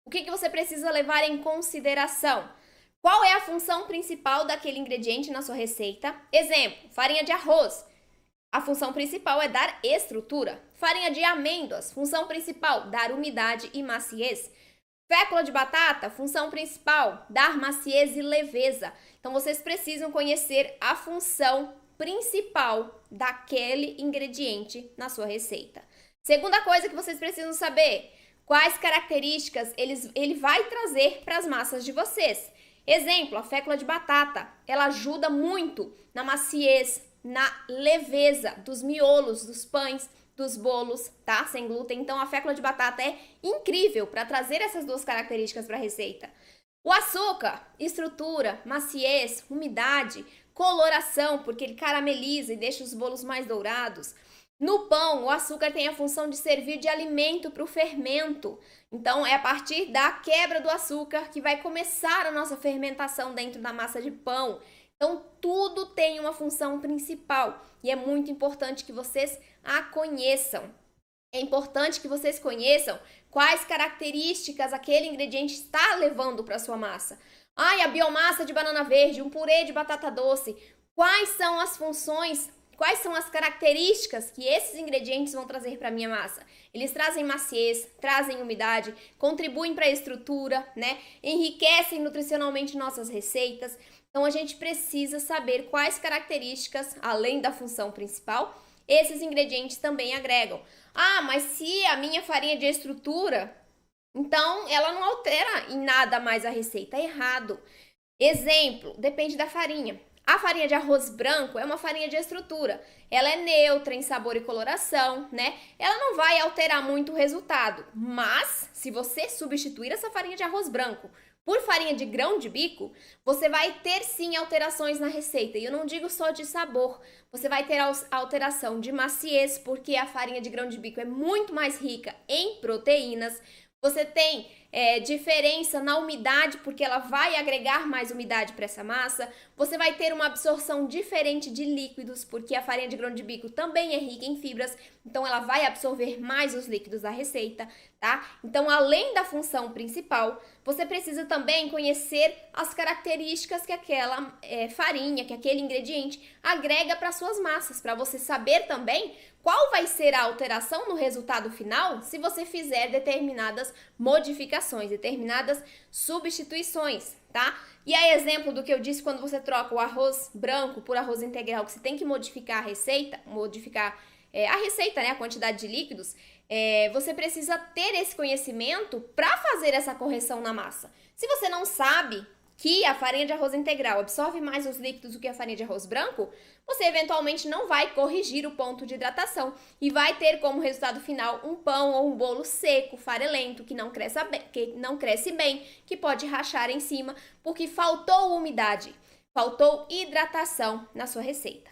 O que você precisa levar em consideração? Qual é a função principal daquele ingrediente na sua receita? Exemplo, farinha de arroz. A função principal é dar estrutura. Farinha de amêndoas, função principal, dar umidade e maciez. Fécula de batata, função principal, dar maciez e leveza. Então, vocês precisam conhecer a função principal daquele ingrediente na sua receita. Segunda coisa que vocês precisam saber, quais características ele vai trazer para as massas de vocês. Exemplo, a fécula de batata, ela ajuda muito na maciez, na leveza dos miolos, dos pães, dos bolos, tá? Sem glúten. Então, a fécula de batata é incrível para trazer essas duas características para a receita. O açúcar, estrutura, maciez, umidade, coloração, porque ele carameliza e deixa os bolos mais dourados. No pão, o açúcar tem a função de servir de alimento para o fermento. Então, é a partir da quebra do açúcar que vai começar a nossa fermentação dentro da massa de pão. Então, tudo tem uma função principal e é muito importante que vocês a conheçam. É importante que vocês conheçam quais características aquele ingrediente está levando para a sua massa. A biomassa de banana verde, um purê de batata doce. Quais são as funções, quais são as características que esses ingredientes vão trazer para a minha massa? Eles trazem maciez, trazem umidade, contribuem para a estrutura, né? Enriquecem nutricionalmente nossas receitas. Então, a gente precisa saber quais características, além da função principal, esses ingredientes também agregam. Mas se a minha farinha de estrutura, então ela não altera em nada mais a receita. Errado. Exemplo, depende da farinha. A farinha de arroz branco é uma farinha de estrutura. Ela é neutra em sabor e coloração, né? Ela não vai alterar muito o resultado. Mas, se você substituir essa farinha de arroz branco por farinha de grão de bico, você vai ter sim alterações na receita. E eu não digo só de sabor. Você vai ter alteração de maciez, porque a farinha de grão de bico é muito mais rica em proteínas. Você tem diferença na umidade, porque ela vai agregar mais umidade para essa massa. Você vai ter uma absorção diferente de líquidos, porque a farinha de grão de bico também é rica em fibras, então ela vai absorver mais os líquidos da receita, tá? Então, além da função principal, você precisa também conhecer as características que aquela farinha, que aquele ingrediente agrega para suas massas, para você saber também qual vai ser a alteração no resultado final se você fizer determinadas modificações, determinadas substituições, tá? E aí, exemplo do que eu disse quando você troca o arroz branco por arroz integral, que você tem que modificar a receita, né, a quantidade de líquidos, você precisa ter esse conhecimento para fazer essa correção na massa. Se você não sabe que a farinha de arroz integral absorve mais os líquidos do que a farinha de arroz branco, você eventualmente não vai corrigir o ponto de hidratação e vai ter como resultado final um pão ou um bolo seco, farelento, que não cresce bem, que pode rachar em cima, porque faltou umidade, faltou hidratação na sua receita.